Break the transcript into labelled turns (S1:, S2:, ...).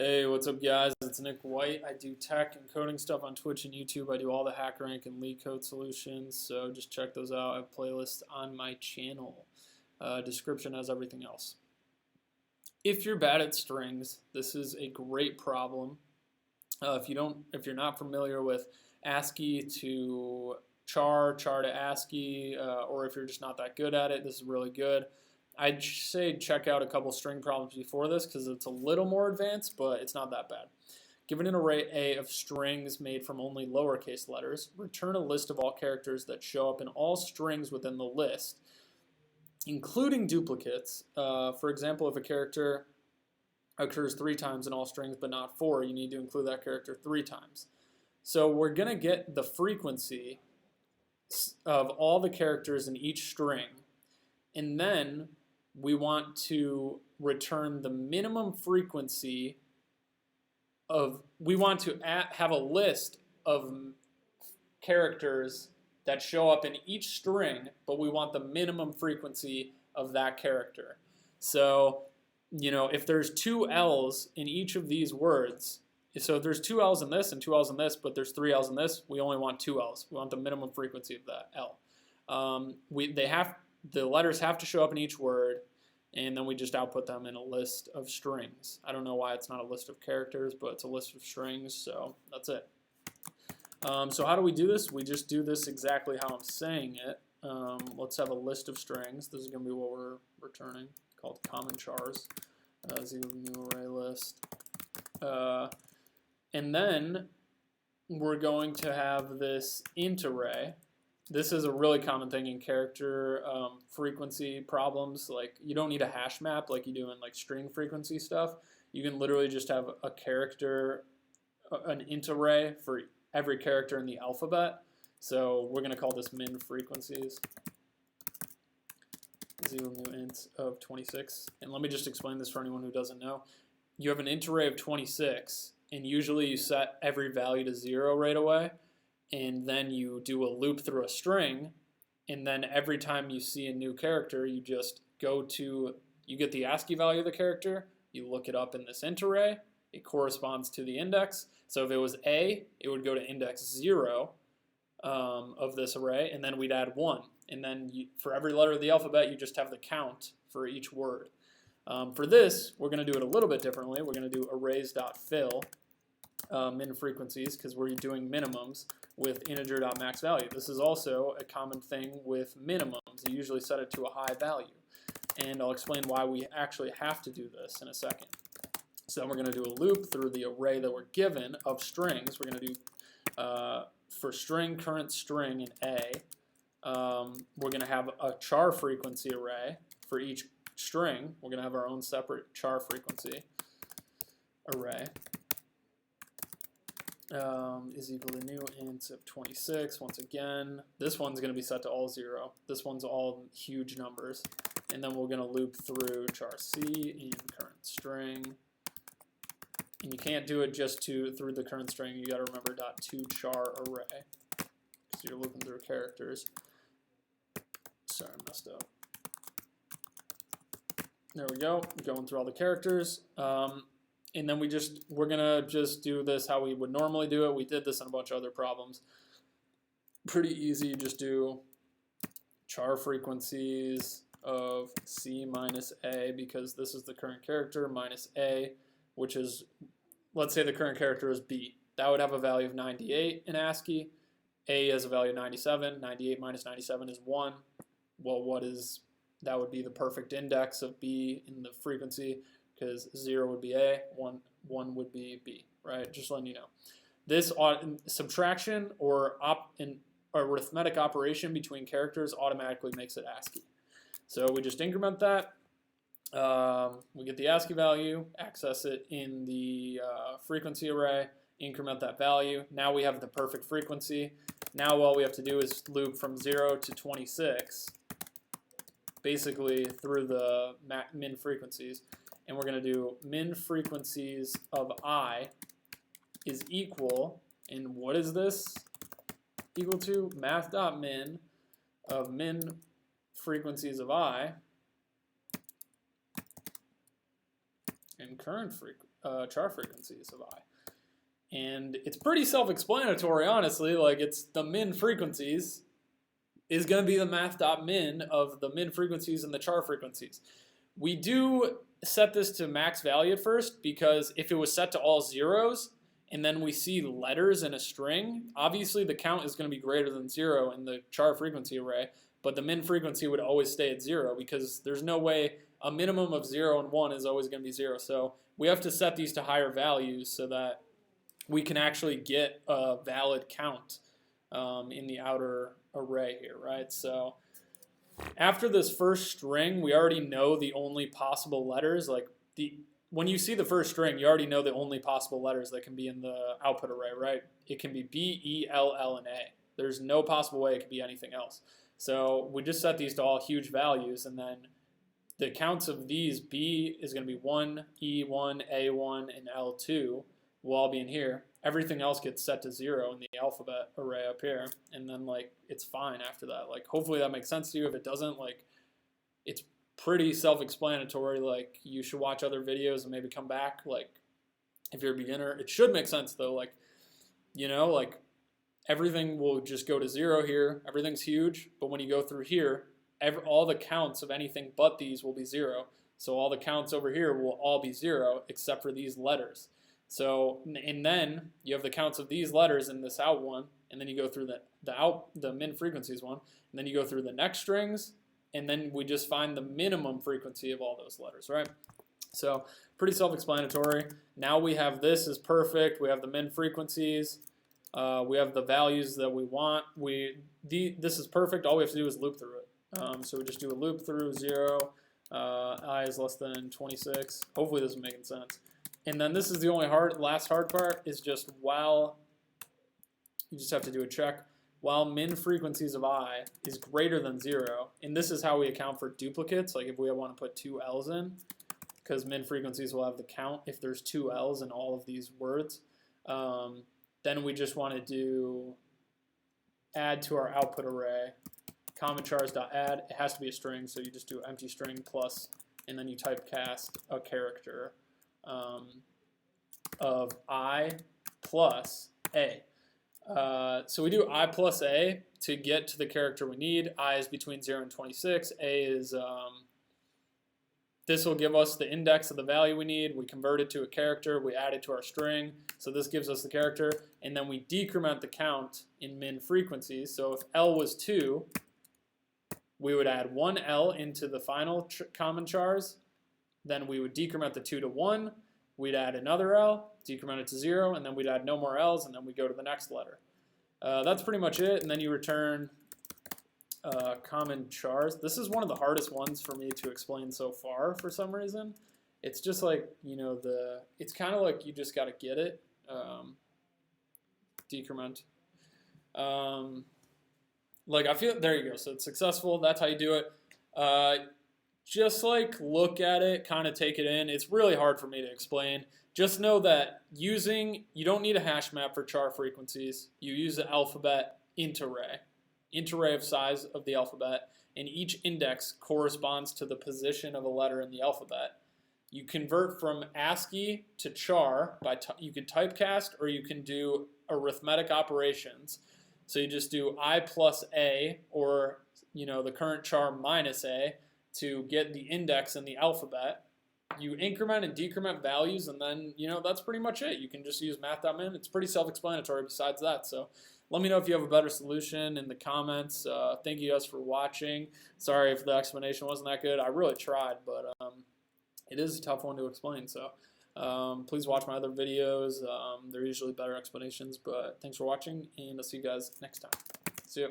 S1: Hey, what's up, guys? It's Nick White. I do tech and coding stuff on Twitch and YouTube. I do all the HackerRank and LeetCode solutions, so just check those out. I have playlists on my channel. Description has everything else. If you're bad at strings, this is a great problem. If you're not familiar with ASCII to char to ASCII, or if you're just not that good at it, this is really good. I'd say check out a couple string problems before this because it's a little more advanced, but it's not that bad. Given an array A of strings made from only lowercase letters, return a list of all characters that show up in all strings within the list, including duplicates. For example, if a character occurs 3 times in all strings but not 4, you need to include that character 3 times. So we're going to get the frequency of all the characters in each string, and then we want to return the minimum frequency of, we want to have a list of characters that show up in each string, but we want the minimum frequency of that character. So, if there's 2 L's in each of these words, so if there's 2 L's in this and 2 L's in this, but there's 3 L's in this, we only want 2 L's. We want the minimum frequency of that L. The letters have to show up in each word, and then we just output them in a list of strings. I don't know why it's not a list of characters, but it's a list of strings, so that's it. So how do we do this? We just do this exactly how I'm saying it. Let's have a list of strings. This is going to be what we're returning, called common chars. Is equal to new array list. And then we're going to have this int array. This is a really common thing in character frequency problems. Like, you don't need a hash map like you do in like string frequency stuff. You can literally just have a character, an int array for every character in the alphabet. So we're going to call this min frequencies. Is equal to new int of 26. And let me just explain this for anyone who doesn't know. You have an int array of 26, and usually you set every value to 0 right away. And then you do a loop through a string, and then every time you see a new character, you just you get the ASCII value of the character, you look it up in this int array, it corresponds to the index. So if it was A, it would go to index 0 of this array, and then we'd add 1. And then for every letter of the alphabet, you just have the count for each word. For this, we're going to do it a little bit differently. We're going to do arrays.fill min frequencies, because we're doing minimums with integer.maxValue. This is also a common thing with minimums. You usually set it to a high value. And I'll explain why we actually have to do this in a second. So then we're going to do a loop through the array that we're given of strings. We're going to do, for string, current string in A, we're going to have a char frequency array for each string. We're going to have our own separate char frequency array. Is equal to new int of 26. Once again, this one's going to be set to all 0. This one's all huge numbers. And then we're going to loop through char C in current string. And you can't do it just through the current string. You got to remember .toChar array, because you're looping through characters. Sorry, I messed up. There we go. Going through all the characters. And then we're gonna just do this how we would normally do it. We did this in a bunch of other problems. Pretty easy. You just do char frequencies of C minus A, because this is the current character, minus A, which is, let's say the current character is B. That would have a value of 98 in ASCII. A has a value of 97. 98 minus 97 is 1. Well, that would be the perfect index of B in the frequency, because 0 would be A, 1 would be B, right? Just letting you know. This subtraction or arithmetic operation between characters automatically makes it ASCII. So we just increment that. We get the ASCII value, access it in the frequency array, increment that value. Now we have the perfect frequency. Now all we have to do is loop from 0 to 26, basically through the min frequencies. And we're going to do min frequencies of I is equal, and what is this equal to? Math.min of min frequencies of I and current frequency. char frequencies of I. And it's pretty self-explanatory, honestly. Like, it's the min frequencies is going to be the math.min of the min frequencies and the char frequencies. We do set this to max value at first, because if it was set to all zeros and then we see letters in a string, obviously the count is going to be greater than 0 in the char frequency array, but the min frequency would always stay at 0, because there's no way a minimum of 0 and 1 is always going to be 0. So we have to set these to higher values so that we can actually get a valid count in the outer array here, right? So after this first string, we already know the only possible letters. Like, when you see the first string, you already know the only possible letters that can be in the output array, right? It can be B, E, L, L, and A. There's no possible way it could be anything else. So we just set these to all huge values, and then the counts of these, B is going to be 1, E1, A1, and L2 will all be in here. Everything else gets set to 0 in the alphabet array up here, and then like it's fine after that. Like, hopefully that makes sense to you. If it doesn't, like, it's pretty self-explanatory. Like, you should watch other videos and maybe come back. Like, if you're a beginner, it should make sense though. Like, you know, like everything will just go to 0 here. Everything's huge, but when you go through here, all the counts of anything but these will be 0. So all the counts over here will all be 0 except for these letters. So, and then you have the counts of these letters in this out one, and then you go through the min frequencies one, and then you go through the next strings, and then we just find the minimum frequency of all those letters, right? So pretty self-explanatory. Now we have this is perfect. We have the min frequencies. We have the values that we want. This is perfect. All we have to do is loop through it. So we just do a loop through 0. I is less than 26. Hopefully this is making sense. And then this is the only last hard part, is just while, you just have to do a check, while min frequencies of I is greater than 0, and this is how we account for duplicates, like if we want to put 2 L's in, because min frequencies will have the count if there's 2 L's in all of these words, then we just want to do add to our output array, common chars.add. It has to be a string, so you just do empty string plus, and then you typecast a character of I plus A. So we do I plus A to get to the character we need. I is between 0 and 26. A is, this will give us the index of the value we need. We convert it to a character. We add it to our string. So this gives us the character. And then we decrement the count in min frequencies. So if L was 2, we would add 1 L into the final common chars. Then we would decrement the 2 to 1. We'd add another L, decrement it to 0, and then we'd add no more L's, and then we go to the next letter. That's pretty much it, and then you return common chars. This is one of the hardest ones for me to explain so far for some reason. It's just like, you know, it's kind of like you just got to get it. Decrement. Like, I feel, there you go. So it's successful. That's how you do it. Just like look at it, kind of take it in. It's really hard for me to explain. Just know that you don't need a hash map for char frequencies. You use the alphabet int array of size of the alphabet, and each index corresponds to the position of a letter in the alphabet. You convert from ASCII to char by you can typecast, or you can do arithmetic operations. So you just do I plus A, or you know, the current char minus A, to get the index in the alphabet. You increment and decrement values, and then, you know, that's pretty much it. You can just use math.min. It's pretty self-explanatory besides that. So let me know if you have a better solution in the comments. Thank you guys for watching. Sorry if the explanation wasn't that good. I really tried, but it is a tough one to explain. So please watch my other videos. They're usually better explanations, but thanks for watching, and I'll see you guys next time. See you.